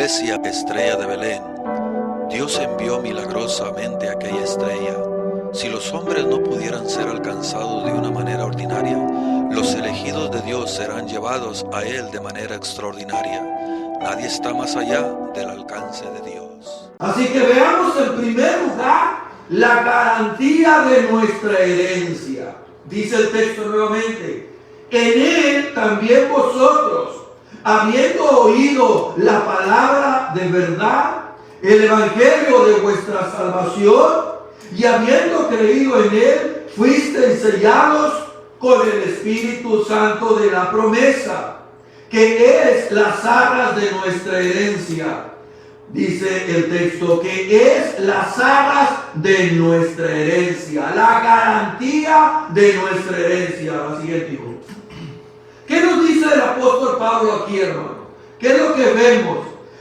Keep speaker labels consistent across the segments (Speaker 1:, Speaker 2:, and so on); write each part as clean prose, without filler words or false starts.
Speaker 1: Iglesia Estrella de Belén, Dios envió milagrosamente aquella estrella. Si los hombres no pudieran ser alcanzados de una manera ordinaria, los elegidos de Dios serán llevados a Él de manera extraordinaria. Nadie está más allá del alcance de Dios.
Speaker 2: Así que veamos en primer lugar la garantía de nuestra herencia. Dice el texto nuevamente: en Él también vosotros, habiendo oído la palabra de verdad, el evangelio de vuestra salvación, y habiendo creído en Él, fuisteis sellados con el Espíritu Santo de la promesa, que es las arras de nuestra herencia. Dice el texto que es las arras de nuestra herencia, la garantía de nuestra herencia. La siguiente, hijo. ¿Qué nos dice el apóstol Pablo aquí, hermano? ¿Qué es lo que vemos?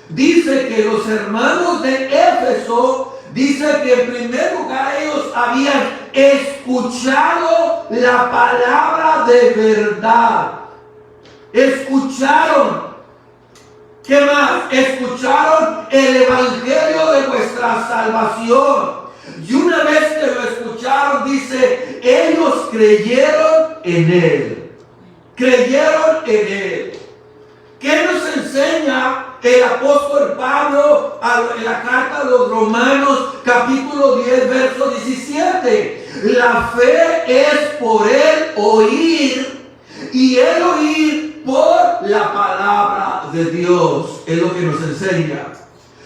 Speaker 2: Dice que los hermanos de Éfeso, dice que en primer lugar ellos habían escuchado la palabra de verdad. Escucharon. ¿Qué más? Escucharon el evangelio de vuestra salvación. Y una vez que lo escucharon, dice, ellos creyeron en Él. Creyeron en Él. ¿Qué nos enseña el apóstol Pablo en la carta a los Romanos, capítulo 10, verso 17? La fe es por el oír, y el oír por la palabra de Dios. Es lo que nos enseña.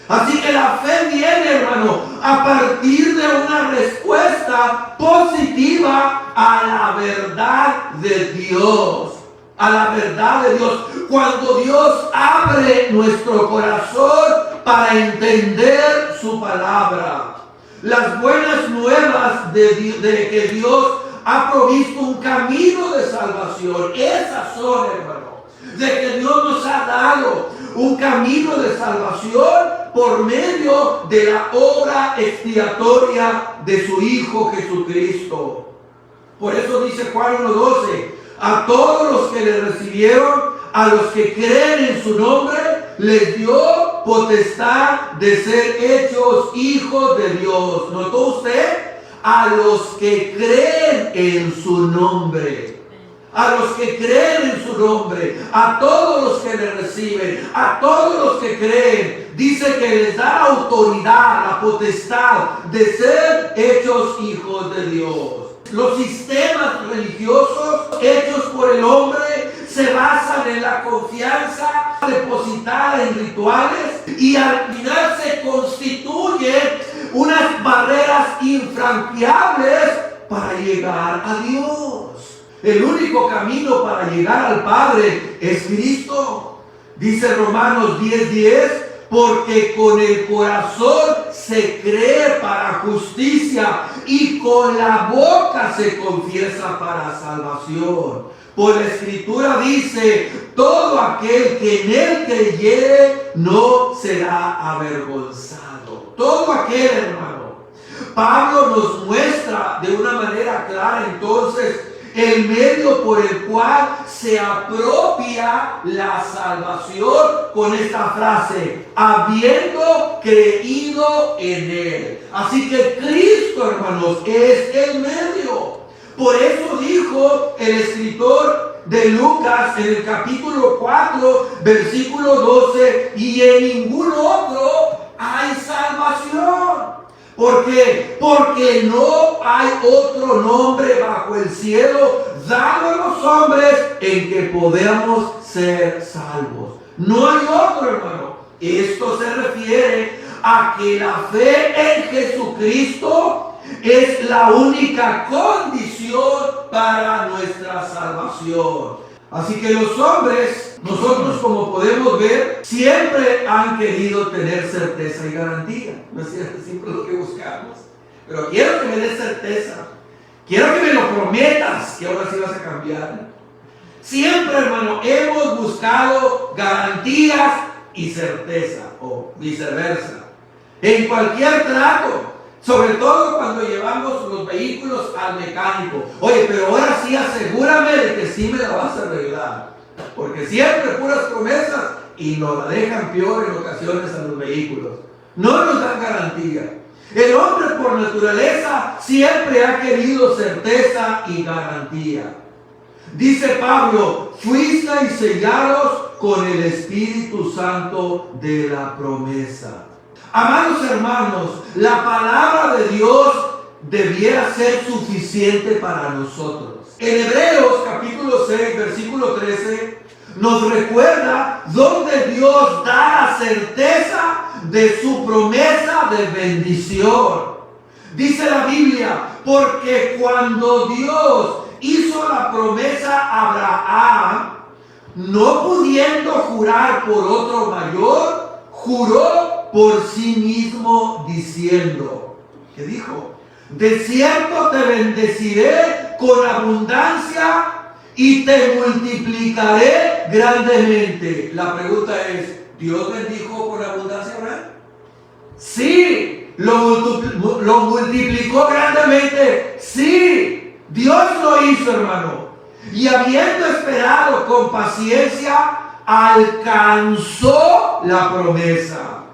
Speaker 2: Así que la fe viene, hermano, a partir de una respuesta positiva a la verdad de Dios. A la verdad de Dios. Cuando Dios abre nuestro corazón para entender su palabra. Las buenas nuevas de que Dios ha provisto un camino de salvación. Esas son, hermano. De que Dios nos ha dado un camino de salvación por medio de la obra expiatoria de su Hijo Jesucristo. Por eso dice Juan 1:12. A todos los que le recibieron, a los que creen en su nombre, les dio potestad de ser hechos hijos de Dios. ¿Notó usted? A los que creen en su nombre. A los que creen en su nombre. A todos los que le reciben. A todos los que creen. Dice que les da la autoridad, la potestad de ser hechos hijos de Dios. Los sistemas religiosos hechos por el hombre se basan en la confianza depositada en rituales y al final se constituyen unas barreras infranqueables para llegar a Dios. El único camino para llegar al Padre es Cristo. Dice Romanos 10:10. Porque con el corazón se cree para justicia y con la boca se confiesa para salvación. Por la Escritura dice, todo aquel que en Él creyere no será avergonzado. Todo aquel, hermano. Pablo nos muestra de una manera clara entonces el medio por el cual se apropia la salvación con esta frase, habiendo creído en Él. Así que Cristo, hermanos, es el medio. Por eso dijo el escritor de Lucas en el capítulo 4, versículo 12, y en ningún otro hay salvación. ¿Por qué? Porque no hay otro nombre bajo el cielo dado a los hombres en que podamos ser salvos. No hay otro, hermano. Esto se refiere a que la fe en Jesucristo es la única condición para nuestra salvación. Así que los hombres, nosotros como podemos ver, siempre han querido tener certeza y garantía. No es cierto, siempre es lo que buscamos. Pero quiero que me des certeza. Quiero que me lo prometas que ahora sí vas a cambiar. Siempre, hermano, hemos buscado garantías y certeza, o viceversa. En cualquier trato. Sobre todo cuando llevamos los vehículos al mecánico. Oye, pero ahora sí asegúrame de que sí me la vas a arreglar. Porque siempre puras promesas y nos la dejan peor en ocasiones a los vehículos. No nos dan garantía. El hombre por naturaleza siempre ha querido certeza y garantía. Dice Pablo, fuisteis sellados con el Espíritu Santo de la promesa. Amados hermanos, la palabra de Dios debiera ser suficiente para nosotros. En Hebreos capítulo 6, versículo 13, nos recuerda donde Dios da la certeza de su promesa de bendición. Dice la Biblia, porque cuando Dios hizo la promesa a Abraham, no pudiendo jurar por otro mayor, juró por sí mismo diciendo, ¿qué dijo? De cierto te bendeciré con abundancia y te multiplicaré grandemente. La pregunta es, ¿Dios bendijo con abundancia a Abraham? Sí. ¿Lo multiplicó grandemente? Sí. Dios lo hizo, hermano. Y habiendo esperado con paciencia, alcanzó la promesa.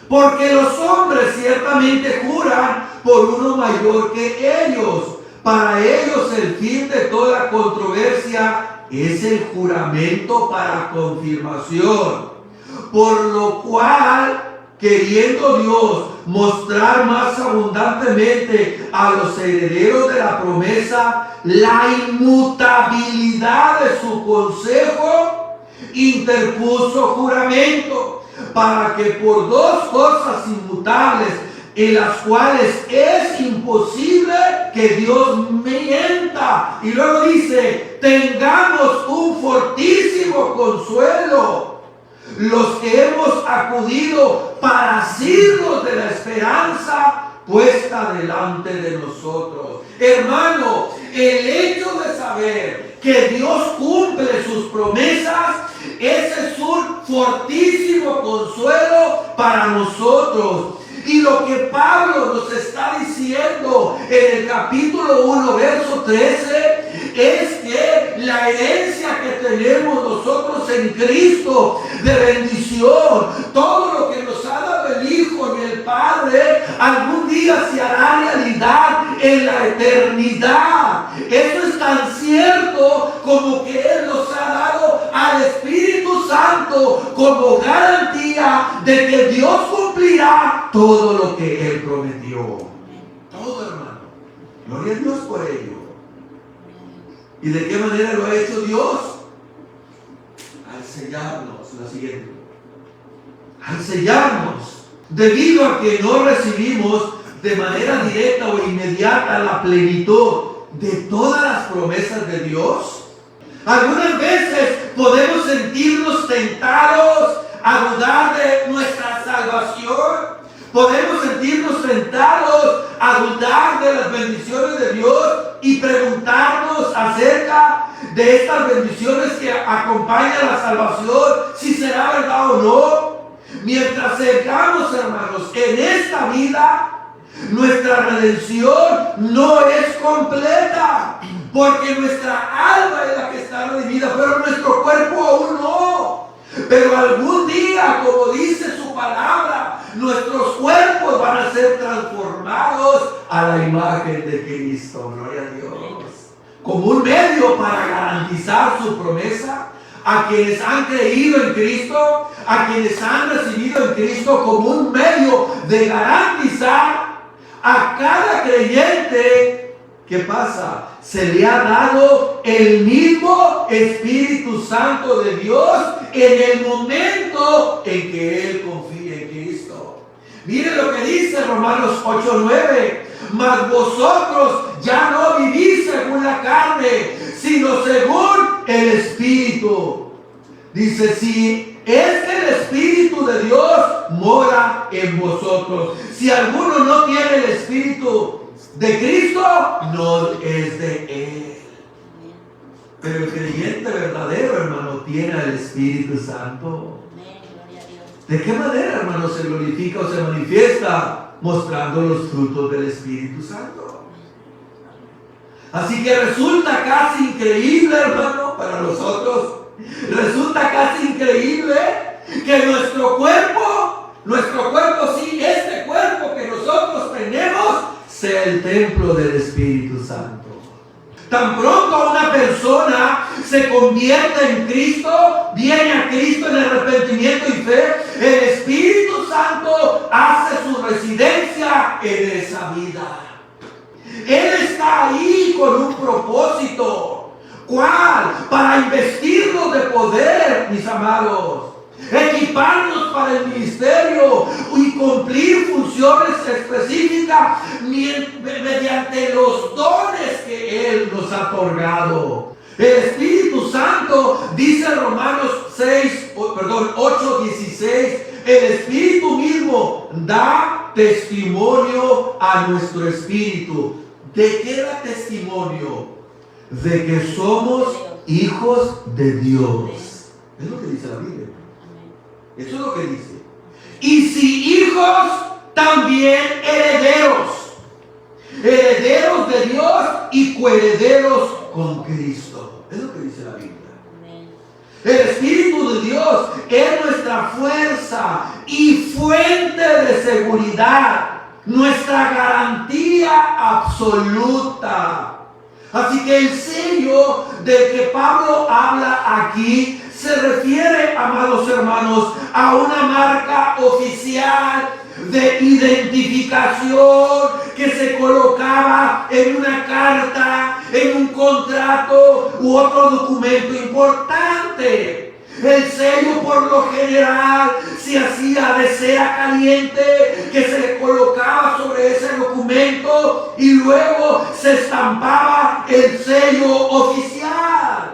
Speaker 2: Porque los hombres ciertamente juran por uno mayor que ellos. Para ellos el fin de toda controversia es el juramento para confirmación. Por lo cual, queriendo Dios mostrar más abundantemente a los herederos de la promesa la inmutabilidad de su consejo, interpuso juramento, para que por dos cosas inmutables, en las cuales es imposible que Dios mienta. Y luego dice, tengamos un fortísimo consuelo, los que hemos acudido para asirnos de la esperanza puesta delante de nosotros. Hermano, el hecho de saber que Dios cumple sus promesas, ese es un fortísimo consuelo para nosotros. Y lo que Pablo nos está diciendo en el capítulo 1, verso 13, es que la herencia que tenemos nosotros en Cristo de bendición, todo lo que nos ha dado el Hijo y el Padre, algún día se hará realidad en la eternidad. Eso es tan cierto como que Él nos ha dado al Espíritu Santo como garantía de que Dios cumplirá todo lo que Él prometió. Todo, hermano. Gloria a Dios por ello. ¿Y de qué manera lo ha hecho Dios? Al sellarnos, la siguiente. Al sellarnos, debido a que no recibimos de manera directa o inmediata la plenitud de todas las promesas de Dios. Algunas veces podemos sentirnos tentados a dudar de nuestra salvación. Podemos sentirnos tentados a dudar de las bendiciones de Dios y preguntarnos acerca de estas bendiciones que acompañan la salvación, si será verdad o no. Mientras sigamos, hermanos, en esta vida, nuestra redención no es completa, porque nuestra alma es la que está redimida, pero nuestro cuerpo aún no. Pero algún día, como dice su palabra, nuestros cuerpos van a ser transformados a la imagen de Cristo. Gloria a Dios. Como un medio para garantizar su promesa a quienes han creído en Cristo, a quienes han recibido en Cristo, como un medio de garantizar a cada creyente. ¿Qué pasa? Se le ha dado el mismo Espíritu Santo de Dios en el momento en que Él confía en Cristo. Mire lo que dice Romanos 8:9. Mas vosotros ya no vivís según la carne, sino según el Espíritu. Dice, si es que el Espíritu de Dios mora en vosotros. Si alguno no tiene el Espíritu de Cristo, no es de Él. Pero el creyente verdadero, hermano, tiene al Espíritu Santo. ¿De qué manera, hermano, se glorifica o se manifiesta? Mostrando los frutos del Espíritu Santo. Así que resulta casi increíble, hermano, para nosotros Resulta casi increíble que nuestro cuerpo sí, este cuerpo que nosotros tenemos, sea el templo del Espíritu Santo. Tan pronto una persona se convierte en Cristo, viene a Cristo en arrepentimiento y fe, el Espíritu Santo hace su residencia en esa vida. Él está ahí con un propósito. ¿Cuál? Para investirnos de poder, mis amados. Equiparnos para el ministerio y cumplir funciones específicas mediante los dones que Él nos ha otorgado. El Espíritu Santo, dice Romanos 8:16, el Espíritu mismo da testimonio a nuestro espíritu. ¿De qué da testimonio? De que somos hijos de Dios. Es lo que dice la Biblia. Eso es lo que dice. Y si hijos, también herederos. Herederos de Dios y coherederos con Cristo. Es lo que dice la Biblia. El Espíritu de Dios es nuestra fuerza y fuente de seguridad. Nuestra garantía absoluta. Así que el sello del que Pablo habla aquí se refiere, amados hermanos, a una marca oficial de identificación que se colocaba en una carta, en un contrato u otro documento importante. El sello por lo general se hacía de cera caliente que se le colocaba sobre ese documento y luego se estampaba el sello oficial.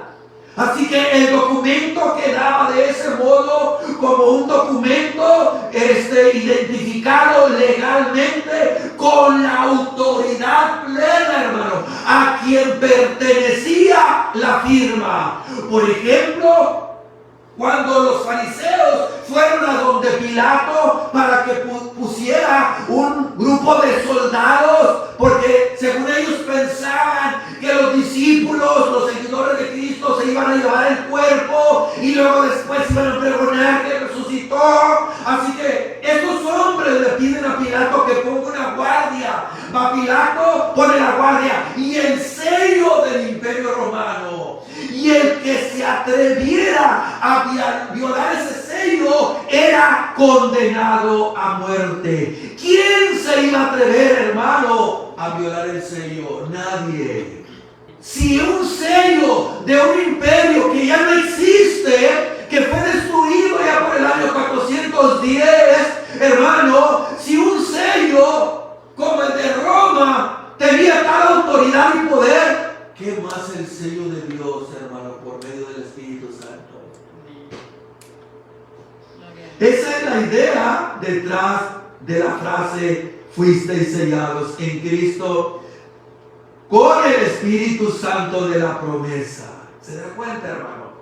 Speaker 2: Así que el documento quedaba de ese modo como un documento identificado legalmente con la autoridad plena, hermano, a quien pertenecía la firma. Por ejemplo, cuando los fariseos fueron a donde Pilato para que pusiera un grupo de soldados, porque según ellos pensaban que los discípulos, los seguidores de Cristo, se iban a llevar el cuerpo y luego después iban a pregonar que resucitó. Así que estos hombres le piden a Pilato que ponga una guardia. Va Pilato, pone la guardia y el sello del Imperio Romano. Y el que se atreviera a violar ese sello era condenado a muerte. ¿Quién se iba a atrever, hermano, a violar el sello? Nadie. Si un sello de un imperio que ya no existe, que fue destruido ya por el año 410, hermano, si un sello como el de Roma tenía tal autoridad y poder, ¿qué más el sello de Dios, hermano, por medio del Espíritu Santo? Esa es la idea detrás de la frase, fuisteis sellados en Cristo con el Espíritu Santo de la promesa. ¿Se da cuenta, hermano?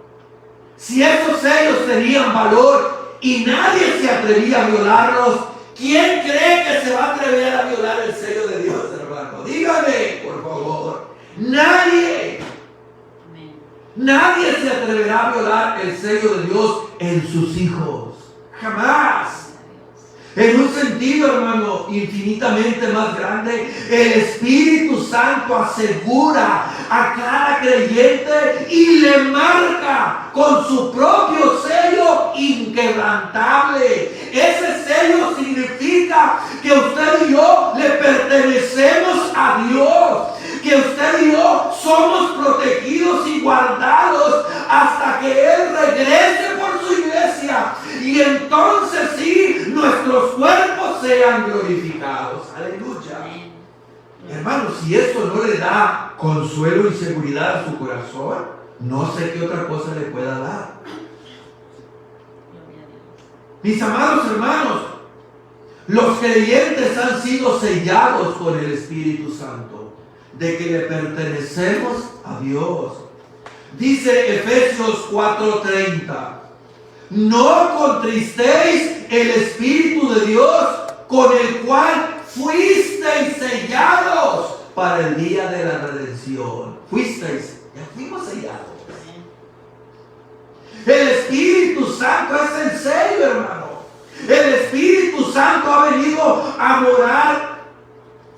Speaker 2: Si esos sellos tenían valor y nadie se atrevía a violarlos, ¿quién cree que se va a atrever a violar el sello de Dios, hermano? Dígame, por favor. Nadie. Nadie se atreverá a violar el sello de Dios en sus hijos. Jamás. En un sentido, hermano, infinitamente más grande, el Espíritu Santo asegura a cada creyente y le marca con su propio sello inquebrantable. Ese sello significa que usted y yo le pertenecemos a Dios, que usted y yo somos protegidos y guardados hasta que Él regrese por su iglesia, y entonces sí, nuestros cuerpos sean glorificados. Aleluya. Hermanos, si eso no le da consuelo y seguridad a su corazón, no sé qué otra cosa le pueda dar. Mis amados hermanos, los creyentes han sido sellados con el Espíritu Santo, de que le pertenecemos a Dios. Dice Efesios 4:30, no contristéis el Espíritu de Dios, con el cual fuisteis sellados para el día de la redención. Fuisteis, ya fuimos sellados. El Espíritu Santo es en serio, hermano. El Espíritu Santo ha venido a morar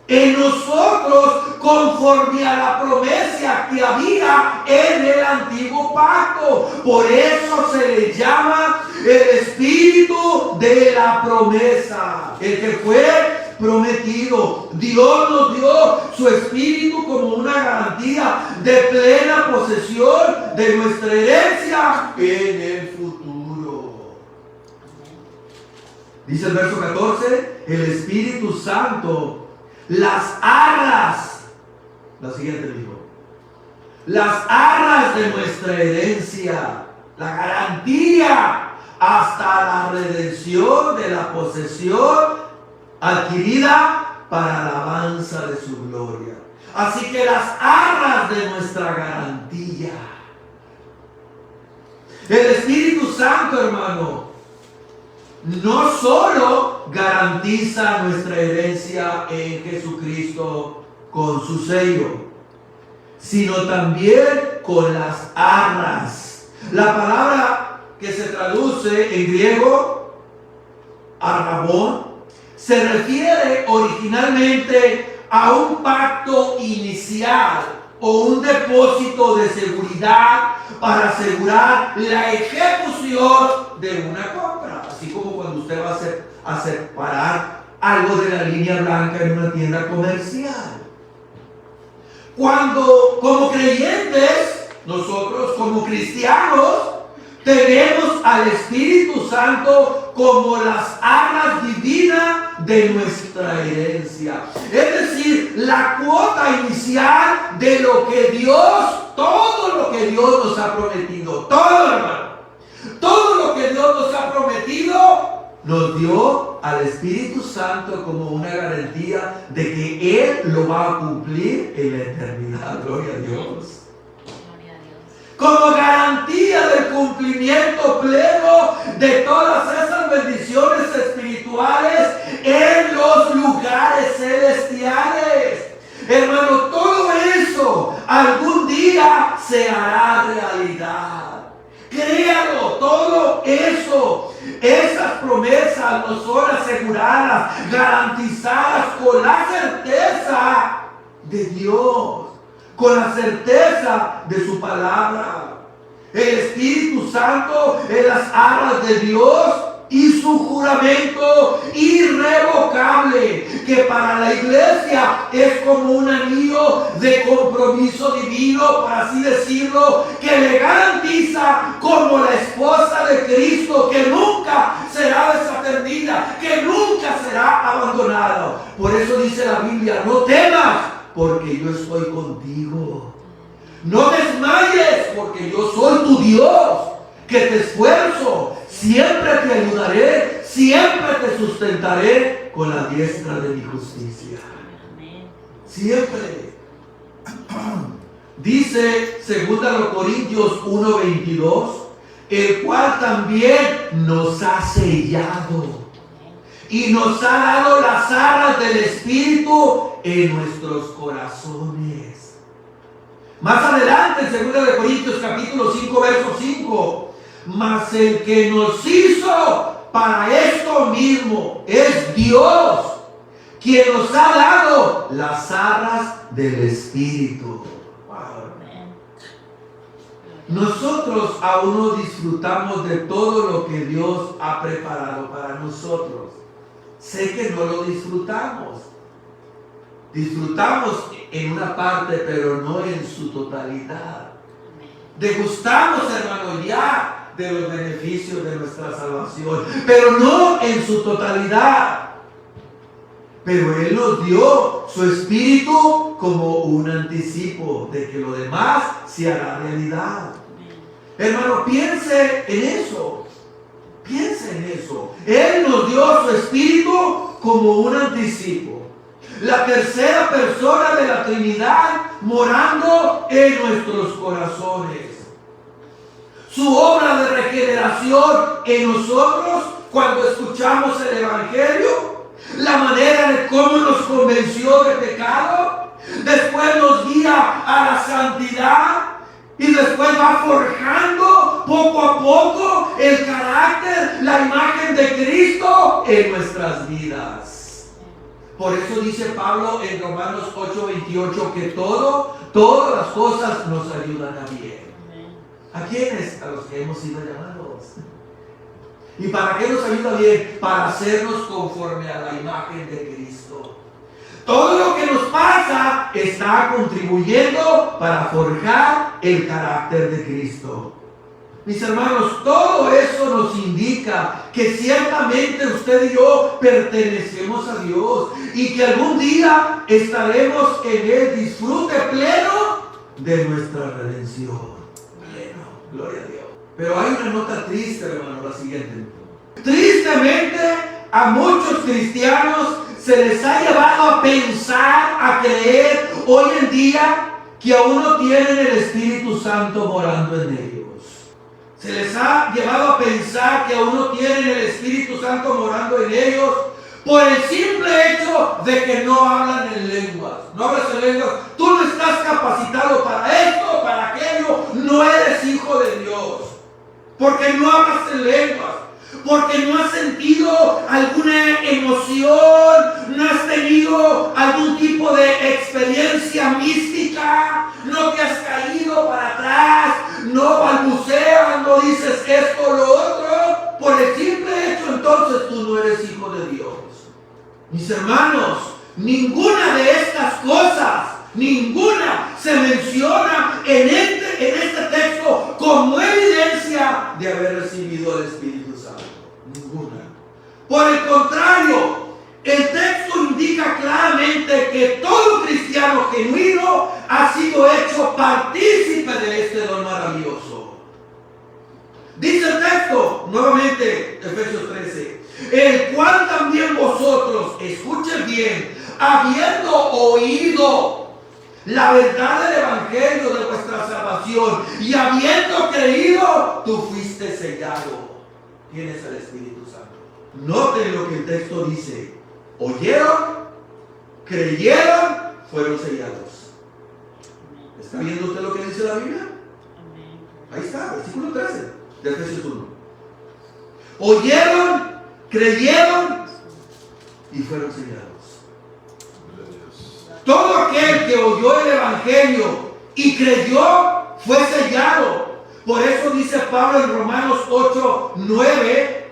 Speaker 2: en nosotros conforme a la promesa que había en el antiguo pacto. Por eso se le llama el Espíritu de la promesa, el que fue prometido. Dios nos dio su Espíritu como una garantía de plena posesión de nuestra herencia en el futuro. Dice el verso 14, el Espíritu Santo las arras, la siguiente dijo, las arras de nuestra herencia, la garantía hasta la redención de la posesión adquirida para alabanza de su gloria. Así que las arras de nuestra garantía. El Espíritu Santo, hermano, no solo garantiza nuestra herencia en Jesucristo con su sello, sino también con las arras. La palabra que se traduce en griego, arrabón, se refiere originalmente a un pacto inicial o un depósito de seguridad para asegurar la ejecución de una compra. Así como cuando usted va a separar algo de la línea blanca en una tienda comercial. Cuando como creyentes, nosotros como cristianos, tenemos al Espíritu Santo como las arras divinas de nuestra herencia. Es decir, la cuota inicial de lo que Dios, todo lo que Dios nos ha prometido, todo, hermano, todo lo que Dios nos ha prometido, nos dio al Espíritu Santo como una garantía de que Él lo va a cumplir en la eternidad. Gloria a Dios. Como garantía del cumplimiento pleno de todas esas bendiciones espirituales en los lugares celestiales. Hermano, todo eso algún día se hará realidad. Créalo, todo eso, esas promesas nos son aseguradas, garantizadas con la certeza de Dios, con la certeza de su palabra. El Espíritu Santo es las arras de Dios y su juramento irrevocable, que para la iglesia es como un anillo de compromiso divino, por así decirlo, que le garantiza como la esposa de Cristo, que nunca será desatendida, que nunca será abandonada. Por eso dice la Biblia, no temas, porque yo estoy contigo. No desmayes, porque yo soy tu Dios, que te esfuerzo, siempre te ayudaré, siempre te sustentaré con la diestra de mi justicia. Siempre. Dice 2 Corintios 1:22, el cual también nos ha sellado y nos ha dado las arras del Espíritu en nuestros corazones. Más adelante, en 2 Corintios capítulo 5, verso 5, mas el que nos hizo para esto mismo es Dios, quien nos ha dado las arras del Espíritu. Nosotros aún no disfrutamos de todo lo que Dios ha preparado para nosotros. Sé que no lo disfrutamos. Disfrutamos en una parte, pero no en su totalidad. Degustamos, hermano, ya de los beneficios de nuestra salvación, pero no en su totalidad. Pero Él nos dio su Espíritu como un anticipo de que lo demás se hará realidad. Hermano, piense en eso. Piense en eso. Él nos dio su Espíritu como un anticipo. La tercera persona de la Trinidad morando en nuestros corazones. Su obra de regeneración en nosotros cuando escuchamos el Evangelio. La manera de cómo nos convenció de pecado. Después nos guía a la santidad. Y después va forjando poco a poco en nuestras vidas. Por eso dice Pablo en Romanos 8:28 que todas las cosas nos ayudan a bien. ¿A quiénes? A los que hemos sido llamados. ¿Y para qué nos ayuda bien? Para hacernos conforme a la imagen de Cristo. Todo lo que nos pasa está contribuyendo para forjar el carácter de Cristo. Mis hermanos, todo eso nos indica que ciertamente usted y yo pertenecemos a Dios y que algún día estaremos en el disfrute pleno de nuestra redención. Pleno, gloria a Dios. Pero hay una nota triste, hermano, la siguiente. Tristemente, a muchos cristianos se les ha llevado a pensar, a creer hoy en día que aún no tienen el Espíritu Santo morando en ellos. Se les ha llevado a pensar que aún no tienen el Espíritu Santo morando en ellos por el simple hecho de que no hablan en lenguas. No hablas en lenguas. Tú no estás capacitado para esto, para aquello. No eres hijo de Dios. Porque no hablas en lenguas. Porque no has sentido alguna emoción, no has tenido algún tipo de experiencia mística, no te has caído para atrás, no balbuceas, no dices esto o lo otro. Por el simple hecho, entonces tú no eres hijo de Dios. Mis hermanos, ninguna de estas cosas, ninguna se menciona en este texto como evidencia de haber recibido el Espíritu Santo. Ninguna. Por el contrario, el texto indica claramente que todo cristiano genuino ha sido hecho partícipe de este don maravilloso. Dice el texto, nuevamente, Efesios 13, el cual también vosotros, escuchen bien, habiendo oído la verdad del evangelio de vuestra salvación y habiendo creído, tú fuiste sellado. Tienes al Espíritu Santo. Noten lo que el texto dice. Oyeron, creyeron, fueron sellados. ¿Está viendo usted lo que dice la Biblia? Ahí está, versículo 13 de Efesios 1. Oyeron, creyeron y fueron sellados. Todo aquel que oyó el evangelio y creyó fue sellado. Por eso dice Pablo en Romanos 8:9,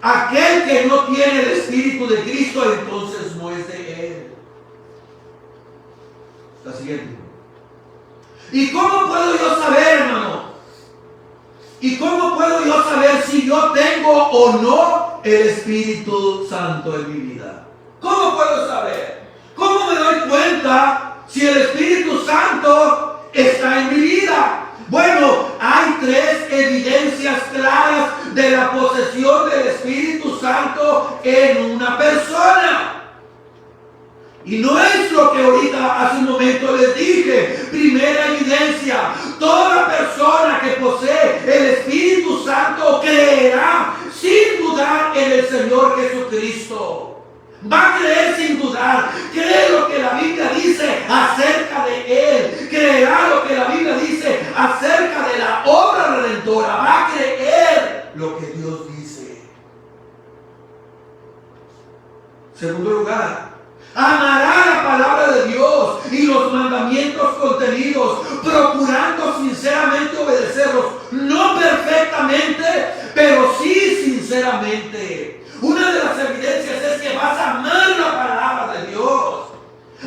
Speaker 2: aquel que no tiene el Espíritu de Cristo, entonces no es de él. La siguiente. ¿Y cómo puedo yo saber, hermano? ¿Y cómo puedo yo saber si yo tengo o no el Espíritu Santo en mi vida? ¿Cómo puedo saber? ¿Cómo me doy cuenta si el Espíritu Santo está en mi vida? Bueno, hay tres evidencias claras de la posesión del Espíritu Santo en una persona. Y no es lo que ahorita hace un momento les dije. Primera evidencia, toda persona que posee el Espíritu Santo creerá sin dudar en el Señor Jesucristo. Va a creer sin dudar, cree lo que la Biblia dice acerca de Él, creerá lo que la Biblia dice acerca de la obra redentora, va a creer lo que Dios dice. Segundo lugar, amará la palabra de Dios y los mandamientos contenidos, procurando sinceramente obedecerlos, no perfectamente, pero sí sinceramente. Una de las evidencias es que vas a amar la palabra de Dios,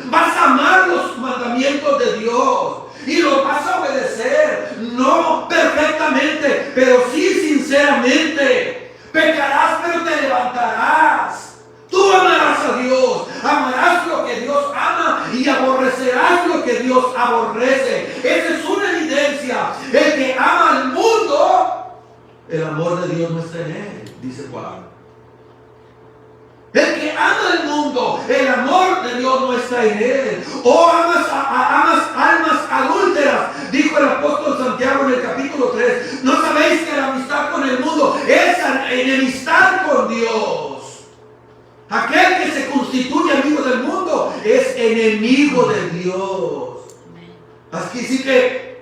Speaker 2: vas a amar los mandamientos de Dios y los vas a obedecer, no perfectamente, pero sí sinceramente. Pecarás, pero te levantarás. Tú amarás a Dios, amarás lo que Dios ama y aborrecerás lo que Dios aborrece. Esa es una evidencia. El que ama al mundo, el amor de Dios no está en él, dice Juan. El que ama al mundo, el amor de Dios no está en él. O amas almas adúlteras, dijo el apóstol Santiago en el capítulo 3. ¿No sabéis que la amistad con el mundo es enemistad con Dios? Aquel que se constituye amigo del mundo es enemigo de Dios. Así que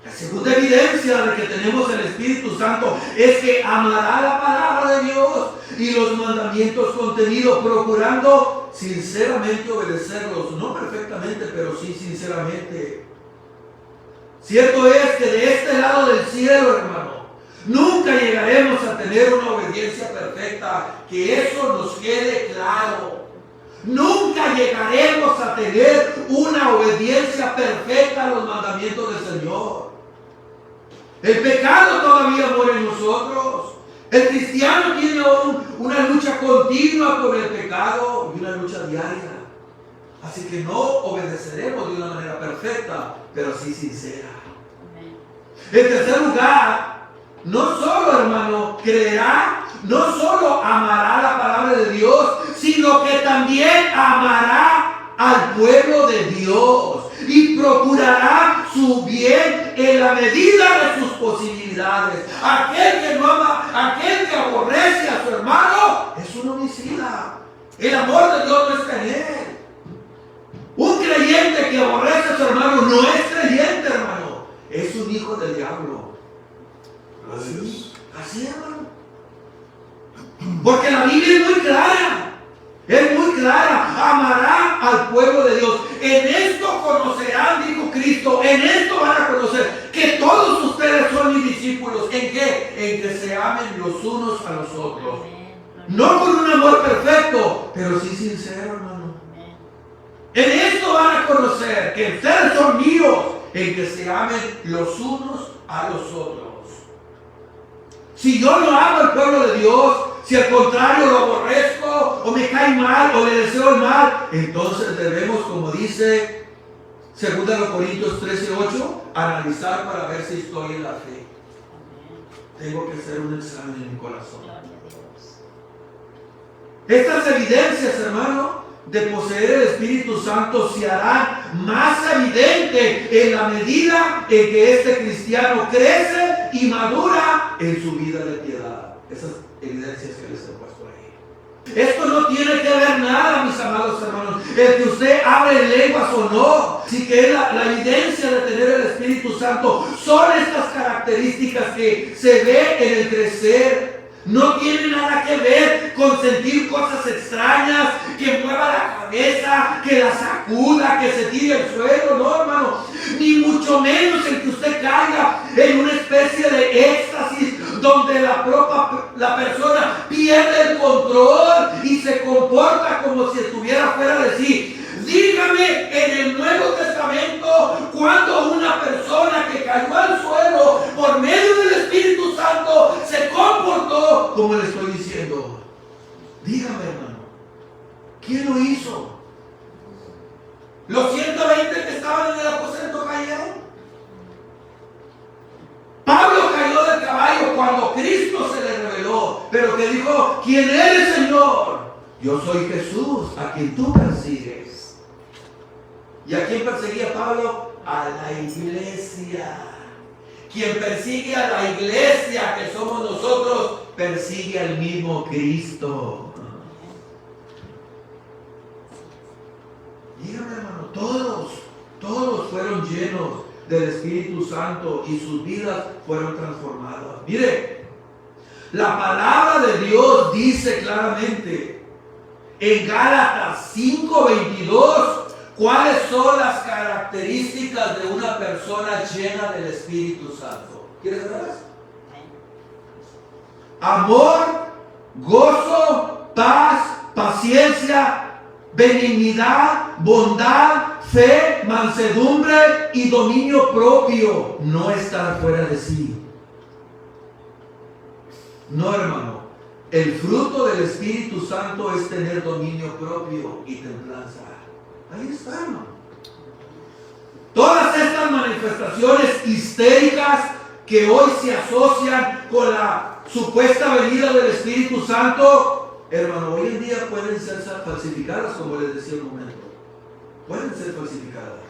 Speaker 2: La segunda evidencia de que tenemos el Espíritu Santo es que amará la palabra de Dios y los mandamientos contenidos, procurando sinceramente obedecerlos, no perfectamente, pero sí sinceramente. Cierto es que de este lado del cielo, hermano, nunca llegaremos a tener una obediencia perfecta, que eso nos quede claro. Nunca llegaremos a tener una obediencia perfecta a los mandamientos del Señor. El pecado todavía mora en nosotros. El cristiano tiene una lucha continua con el pecado y una lucha diaria. Así que no obedeceremos de una manera perfecta, pero sí sincera. En tercer lugar, no solo, hermano, creerá, no solo amará la palabra de Dios, sino que también amará al pueblo de Dios y procurará su bien en la medida de sus posibilidades. Aquel que no ama, aquel que aborrece a su hermano, es un homicida. El amor de Dios no está en él. Un creyente que aborrece a su hermano no es creyente, hermano. Es un hijo del diablo. Así, hermano. Porque la Biblia es muy clara. Es muy clara. Amará al pueblo de Dios. En esto conocerán, dijo Cristo. En esto van a conocer que todos ustedes son mis discípulos. ¿En qué? En que se amen los unos a los otros. No con un amor perfecto, pero sí sincero, hermano. En esto van a conocer que ustedes son míos, en que se amen los unos a los otros. Si yo no amo al pueblo de Dios, si al contrario lo aborrezco, o me cae mal, o le deseo el mal, entonces debemos, como dice 2 Corintios 13:8, analizar para ver si estoy en la fe. Tengo que hacer un examen en mi corazón. Estas evidencias, hermano, de poseer el Espíritu Santo se harán más evidente en la medida en que este cristiano crece y madura en su vida de piedad. Esas evidencias que les he puesto ahí. Esto no tiene que ver nada, mis amados hermanos, el que usted hable lenguas o no. Sí que es la evidencia de tener el Espíritu Santo. Son estas características que se ve en el crecer. No tiene nada que ver con sentir cosas extrañas, que mueva la cabeza, que la sacuda, que se tire al suelo, no, hermano. Ni mucho menos el que usted caiga en una especie de éxtasis donde la persona pierde el control y se comporta como si estuviera fuera de sí. Dígame en el Nuevo Testamento cuando una persona que cayó al suelo por medio del Espíritu Santo se comportó como le estoy diciendo. Dígame, hermano, ¿quién lo hizo? ¿Los 120 que estaban en el aposento cayeron? Pablo cayó del caballo cuando Cristo se le reveló, pero que dijo: ¿quién eres, Señor? Yo soy Jesús, a quien tú persigues. ¿Y a quién perseguía Pablo? A la iglesia. Quien persigue a la iglesia, que somos nosotros, persigue al mismo Cristo. Dígame, hermano, todos fueron llenos del Espíritu Santo y sus vidas fueron transformadas. Mire, la palabra de Dios dice claramente en Gálatas 5:22 cuáles son las características de una persona llena del Espíritu Santo. ¿Quieres saber eso? Amor, gozo, paz, paciencia, benignidad, bondad, fe, mansedumbre y dominio propio. No estar fuera de sí. No, hermano. El fruto del Espíritu Santo es tener dominio propio y templanza. Ahí está, hermano. Todas estas manifestaciones histéricas que hoy se asocian con la supuesta venida del Espíritu Santo, hermano, hoy en día pueden ser falsificadas, como les decía un momento. Pueden ser falsificadas.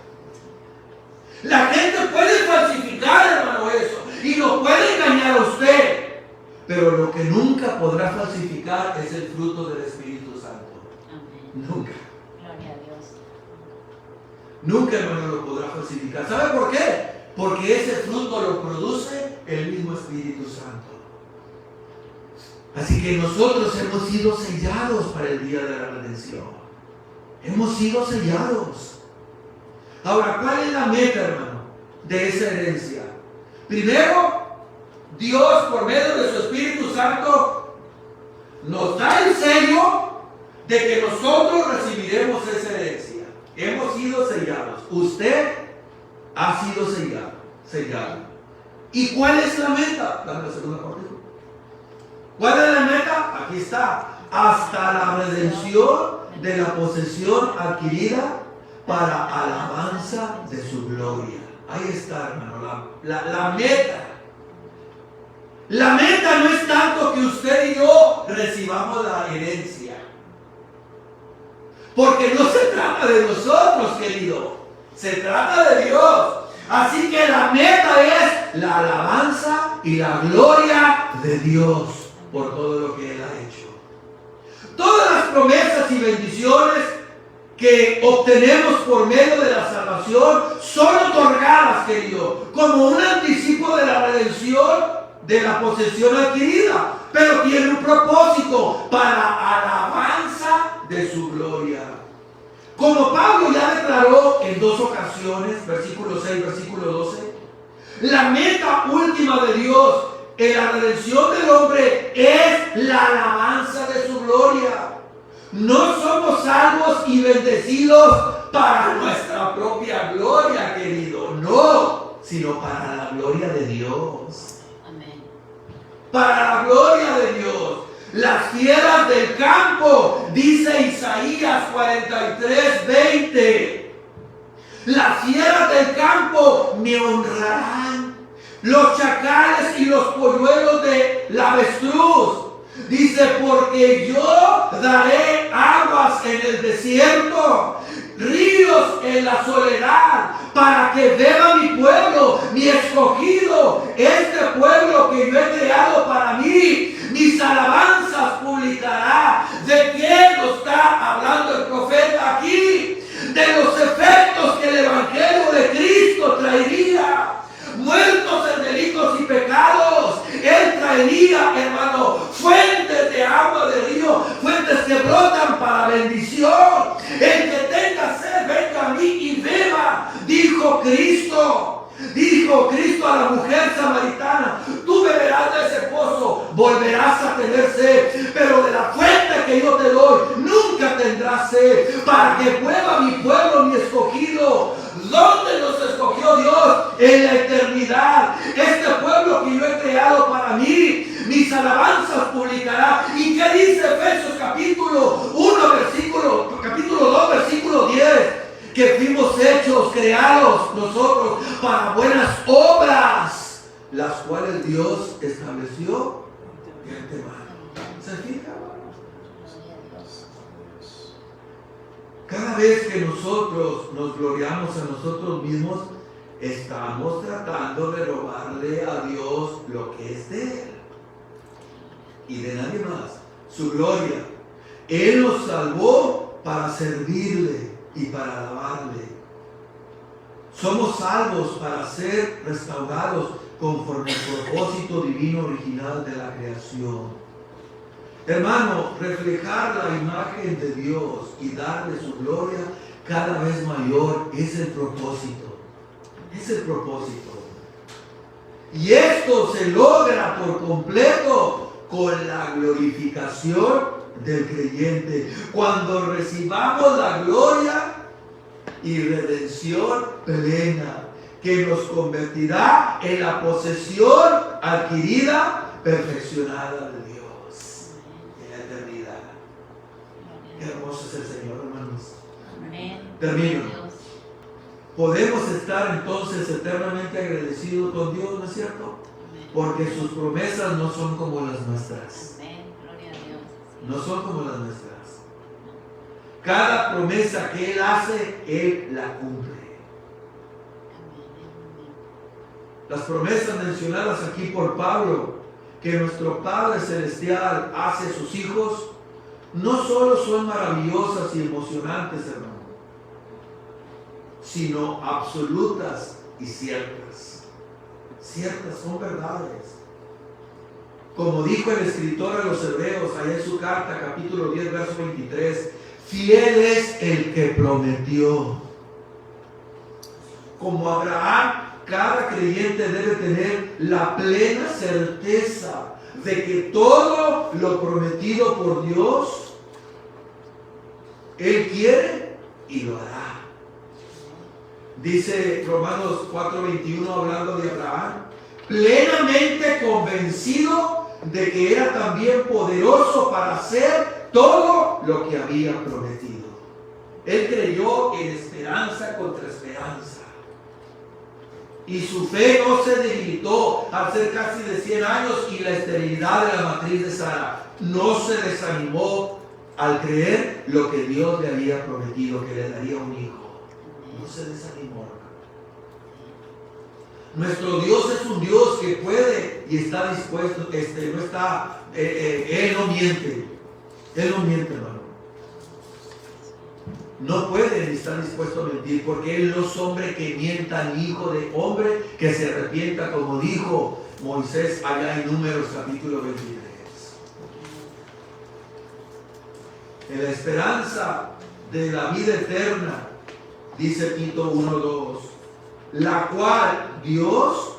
Speaker 2: La gente puede falsificar, hermano, eso, y lo puede engañar a usted. Pero lo que nunca podrá falsificar es el fruto del Espíritu Santo. Amén. Nunca. Gloria a Dios. Nunca, hermano, lo podrá falsificar. ¿Sabe por qué? porque ese fruto lo produce el mismo Espíritu Santo. Así que nosotros hemos sido sellados para el día de la redención. Hemos sido sellados. Ahora, ¿cuál es la meta, hermano, de esa herencia? Primero, Dios, por medio de su Espíritu Santo, nos da el sello de que nosotros recibiremos esa herencia. Hemos sido sellados. Usted ha sido sellado. ¿Y cuál es la meta? Dame la segunda parte. ¿Cuál es la meta? Aquí está. Hasta la redención de la posesión adquirida para alabanza de su gloria. Ahí está, hermano, la meta. La meta no es tanto que usted y yo recibamos la herencia. Porque no se trata de nosotros, querido. Se trata de Dios. Así que la meta es la alabanza y la gloria de Dios por todo lo que Él ha hecho. Todas las promesas y bendiciones que obtenemos por medio de la salvación son otorgadas, querido, como un anticipo de la redención de la posesión adquirida, pero tiene un propósito para alabanza de su gloria. Como Pablo ya declaró en 2 ocasiones, versículo 6, versículo 12, la meta última de Dios en la redención del hombre es la alabanza de su gloria. No somos salvos y bendecidos para nuestra propia gloria, querido, no, sino para la gloria de Dios.
Speaker 3: Amén.
Speaker 2: Para la gloria de Dios. Las fieras del campo, dice Isaías 43:20. Las fieras del campo me honrarán. Los chacales y los polluelos de la avestruz. Dice, porque yo daré aguas en el desierto, ríos en la soledad, para que beba mi pueblo, mi escogido, este pueblo que yo he creado para mí. Mis alabanzas publicará. ¿De quién lo está hablando el profeta aquí? De los efectos que el evangelio de Cristo traería. Muertos en delitos y pecados, Él traería, hermano, fuentes de agua de río, fuentes que brotan para bendición. El que tenga sed, venga a mí y beba, dijo Cristo. Dijo Cristo a la mujer samaritana, tú beberás de ese pozo, volverás a tener sed, pero de la fuente que yo te doy, nunca tendrás sed, para que pueda mi pueblo, mi escogido. ¿Dónde nos escogió Dios? En la eternidad. Este pueblo que yo he creado para mí, mis alabanzas publicará. ¿Y qué dice Efesios capítulo 2, versículo 10? Que fuimos hechos, creados nosotros para buenas obras, las cuales Dios estableció de antemano. ¿Se fija? Cada vez que nosotros nos gloriamos a nosotros mismos, estamos tratando de robarle a Dios lo que es de Él y de nadie más, su gloria. Él nos salvó para servirle y para alabarle. Somos salvos para ser restaurados conforme al propósito divino original de la creación. Hermano, reflejar la imagen de Dios y darle su gloria cada vez mayor es el propósito. Es el propósito. Y esto se logra por completo con la glorificación del creyente. Cuando recibamos la gloria y redención plena, que nos convertirá en la posesión adquirida, perfeccionada de Dios en la eternidad. Qué hermoso es el Señor, hermanos.
Speaker 3: Amén.
Speaker 2: Termino. Podemos estar entonces eternamente agradecidos con Dios, ¿no es cierto? Porque sus promesas no son como las nuestras.
Speaker 3: Amén. Gloria a Dios.
Speaker 2: No son como las nuestras. Cada promesa que Él hace, Él la cumple. Las promesas mencionadas aquí por Pablo, que nuestro Padre Celestial hace a sus hijos, no solo son maravillosas y emocionantes, hermano, sino absolutas y ciertas. Ciertas, son verdades. Como dijo el escritor a los Hebreos, allá en su carta, capítulo 10, verso 23, fiel es el que prometió. Como Abraham, cada creyente debe tener la plena certeza de que todo lo prometido por Dios, Él quiere y lo hará. Dice Romanos 4:21, hablando de Abraham, plenamente convencido de que era también poderoso para hacer todo lo que había prometido. Él creyó en esperanza contra esperanza. Y su fe no se debilitó al ser casi de 100 años y la esterilidad de la matriz de Sara. No se desanimó al creer lo que Dios le había prometido, que le daría un hijo. No se desanimó. Nuestro Dios es un Dios que puede y está dispuesto, no está, Él no miente. Él no miente, hermano. No puede ni está dispuesto a mentir, porque Él no es hombre que mienta, ni hijo de hombre que se arrepienta, como dijo Moisés allá en Números capítulo 23. En la esperanza de la vida eterna, dice Tito 1:2, la cual Dios,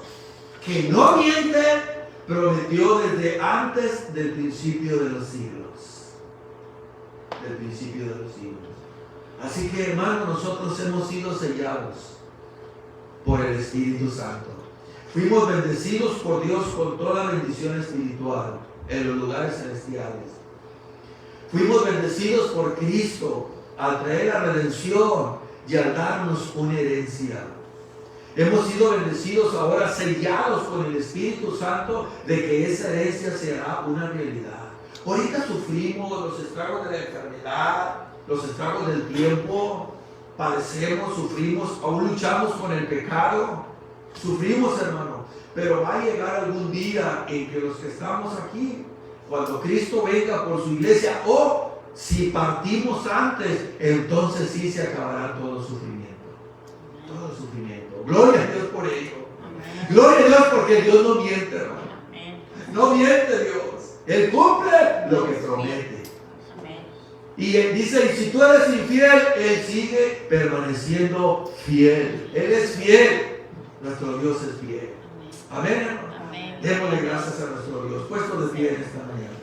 Speaker 2: que no miente, prometió desde antes del principio de los siglos. Del principio de los siglos. Así que, hermanos, nosotros hemos sido sellados por el Espíritu Santo. Fuimos bendecidos por Dios con toda bendición espiritual en los lugares celestiales. Fuimos bendecidos por Cristo al traer la redención y al darnos una herencia. Hemos sido bendecidos ahora, sellados con el Espíritu Santo, de que esa herencia será una realidad. Ahorita sufrimos los estragos de la enfermedad, los estragos del tiempo, padecemos, sufrimos, aún luchamos con el pecado, sufrimos, hermano, pero va a llegar algún día en que los que estamos aquí, cuando Cristo venga por su iglesia, o si partimos antes, entonces sí se acabará todo sufrimiento, todo sufrimiento. Gloria a Dios por ello.
Speaker 3: Amén.
Speaker 2: Gloria a Dios porque Dios no miente, hermano.
Speaker 3: Amén.
Speaker 2: No miente Dios. Él cumple lo que promete. Y él dice, y si tú eres infiel, Él sigue permaneciendo fiel. Él es fiel. Nuestro Dios es fiel. Amén.
Speaker 3: Amén.
Speaker 2: Démosle gracias a nuestro Dios. Puesto de pie en esta mañana.